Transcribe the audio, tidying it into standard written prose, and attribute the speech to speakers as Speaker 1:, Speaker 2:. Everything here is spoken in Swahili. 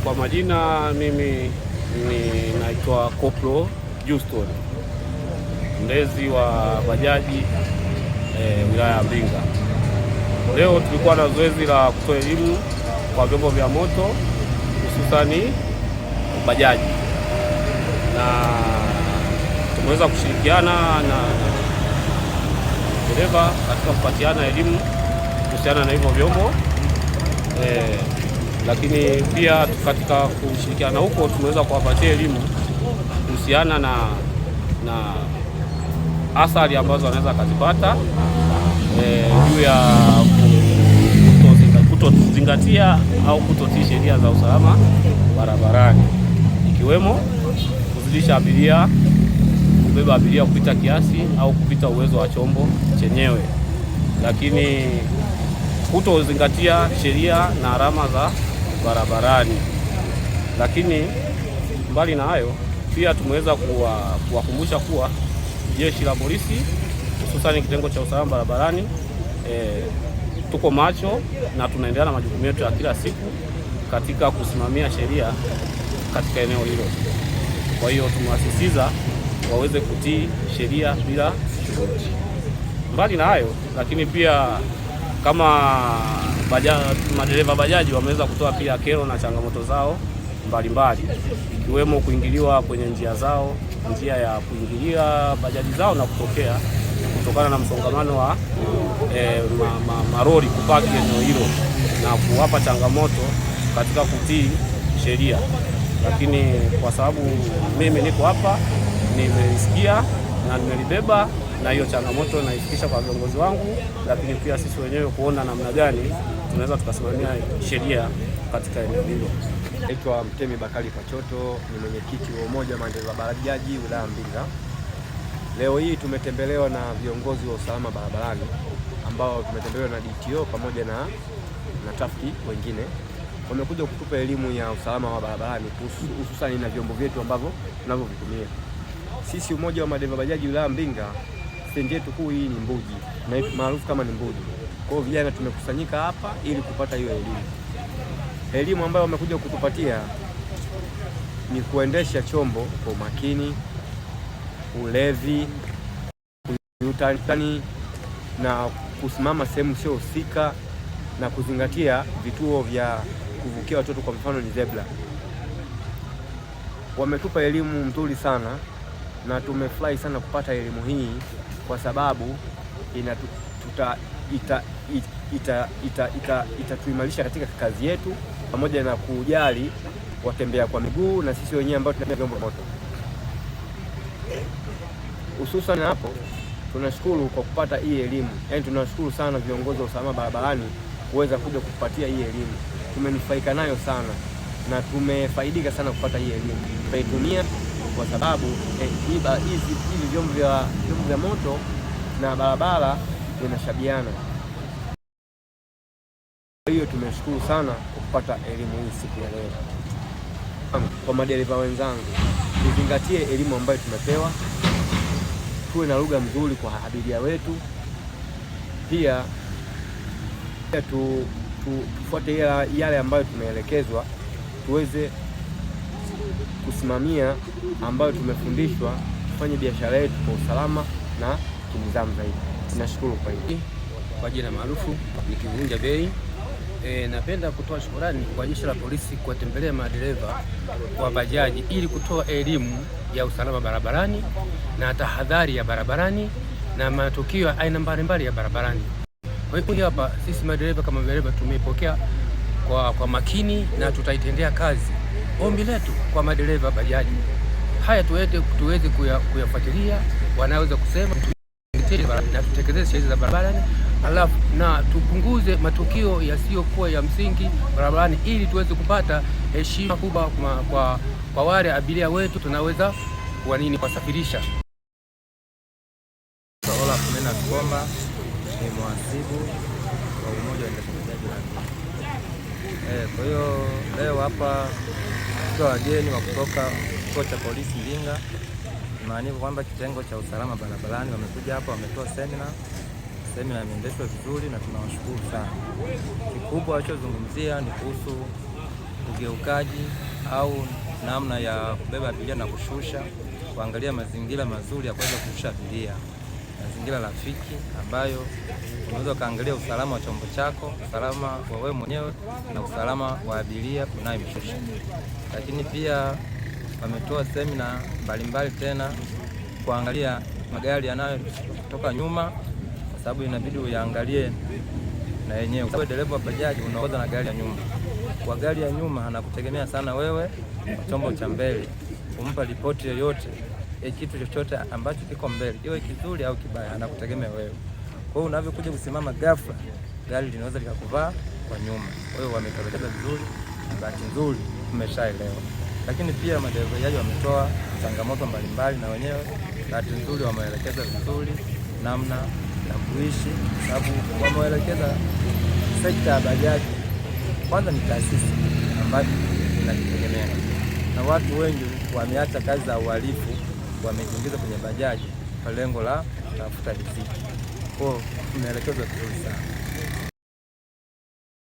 Speaker 1: Kwa majina mimi naitwa Koplo Houston, mlezi wa bajaji wilaya ya Mbinga. Leo tulikuwa na zoezi la kutoa elimu kwa vyombo vya moto hususani bajaji, na tumeweza kushirikiana na dereva katika kupatiana elimu kuhusiana na hivyo vyombo lakini pia katika kushirikiana huko tumeweza kuwapatia elimu kuhusiana na athari ambazo wanaweza kuzipata juu ya kutozingatia au kutotii sheria za usalama barabarani, ikiwemo kuzidisha abiria, kubeba abiria kupita kiasi au kupita uwezo wa chombo chenyewe, lakini kutozingatia sheria na alama za barabarani. Lakini mbali na hayo, pia tumeweza kuwakumbusha kuwa jeshi la polisi hususani kitengo cha usalama barabarani tuko macho na tunaendelea na majukumu yetu ya kila siku katika kusimamia sheria katika eneo hilo. Kwa hiyo tumewasisitiza waweze kutii sheria bila shuruti. Mbali na hayo, lakini pia kama madereva bajaji wameweza kutoa pia kero na changamoto zao mbalimbali, ikiwemo kuingiliwa kwenye njia zao, njia ya kuingilia bajaji zao na kutokea kutokana na msongamano wa maroli kupaki eneo hilo na kuwapa changamoto katika kutii sheria. Lakini kwa sababu mimi niko hapa, nimelisikia na nimelibeba, na hiyo changamoto naifikisha kwa viongozi wangu, lakini pia sisi wenyewe kuona namna gani tunaweza tukasimamia sheria katika eneo hilo.
Speaker 2: Naitwa Mtemi Bakari Pachoto, ni mwenyekiti wa umoja wa madereva bajaji wilaya Mbinga. Leo hii tumetembelewa na viongozi wa usalama barabarani ambao tumetembelewa na DTO pamoja na trafiki wengine. Wamekuja kutupa elimu ya usalama wa barabarani hususani na vyombo vyetu ambavyo tunavyovitumia. Sisi umoja wa madereva bajaji wilaya Mbinga, stendi yetu kuu hii ni Mbuji, na maarufu kama ni Mbuji. Kwa hiyo vijana tumekusanyika hapa ili kupata hiyo elimu. Elimu ambayo wamekuja kutupatia ni kuendesha chombo kwa umakini, ulevi, utani na kusimama sehemu sio husika, na kuzingatia vituo vya kuvukia watoto, kwa mfano ni zebra. Wametupa elimu nzuri sana na tumefurahi sana kupata elimu hii, kwa sababu itatuimarisha katika kazi yetu, pamoja na kujali watembea kwa miguu na sisi wenyewe ambao tunatumia vyombo moto. Hususan hapo tunashukuru kwa kupata hii elimu. Yaani tunashukuru sana viongozi wa usalama barabarani kuweza kuja kupatia hii elimu. Tumenufaika nayo sana na tumefaidika sana kupata hii elimu. Tutaitumia kwa sababu hivi vyombo vya moto na barabara vinashabiana. Kwa hiyo tumeshukuru sana kwa kupata elimu hii siku ya leo. Kwa madereva wenzangu, tuzingatie elimu ambayo tumepewa, tuwe na lugha nzuri kwa abiria wetu, pia tufuate yale ambayo tumeelekezwa, tuweze kusimamia ambayo tumefundishwa, tufanye biashara yetu kwa usalama na kinidhamu zaidi. Tunashukuru kwa hili.
Speaker 3: Kwa jina maarufu nikivunja bei. Napenda kutoa shukrani kwa jeshi la polisi kuwatembelea madereva wa bajaji ili kutoa elimu ya usalama barabarani na tahadhari ya barabarani na matukio aina mbalimbali ya barabarani. Kwa hiyo hapa sisi madereva kama madereva tumepokea kwa makini na tutaitendea kazi. Ombi letu kwa madereva bajaji haya tuweze kuyafuatilia, wanaweza kusema na tutekeleze sheria za barabarani, alafu na tupunguze matukio yasiyokuwa ya msingi barabarani ili tuweze kupata heshima kubwa kwa wale abiria wetu tunaweza kuwasafirisha.
Speaker 4: Komba ni mhasibu wa umoja wa bajaji wa Mbinga. Kwa hiyo leo hapa kwa wageni wa kutoka kituo cha polisi Mbinga, maana kwamba kitengo cha usalama barabarani wamekuja hapa, wametoa semina imeendeshwa vizuri na tunawashukuru sana. Kikubwa walichozungumzia ni kuhusu ugeukaji au namna ya kubeba abiria na kushusha, kuangalia mazingira mazuri ya kuweza kushusha abiria, mazingira rafiki ambayo unaweza ukaangalia usalama wa chombo chako, usalama wa wewe mwenyewe na usalama wa abiria unayemshusha. Lakini pia wametoa semina mbalimbali tena kuangalia magari yanayotoka nyuma, kwa sababu inabidi uyaangalie na yenyewe. Kwa dereva wa bajaji unaongoza na gari ya nyuma, kwa gari ya nyuma anakutegemea sana wewe chombo cha mbele kumpa ripoti yoyote kitu chochote ambacho kiko mbele, iwe kizuri au kibaya, anakutegemea wewe. Kwa hiyo unavyokuja kusimama ghafla, gari linaweza likakuvaa kwa nyuma. Kwa hiyo wametelekeza vizuri, bahati nzuri tumeshaelewa. Lakini pia madereva wametoa changamoto mbalimbali, na wenyewe bahati nzuri wameelekeza vizuri namna ya kuishi, sababu wameelekeza sekta ya bajaji kwanza ni taasisi ambayo inajitegemea, na watu wengi wameacha kazi za uhalifu, wamejiingiza kwenye bajaji kwa lengo la kutafuta riziki. Kwa hiyo tumeelekezwa vizuri sana.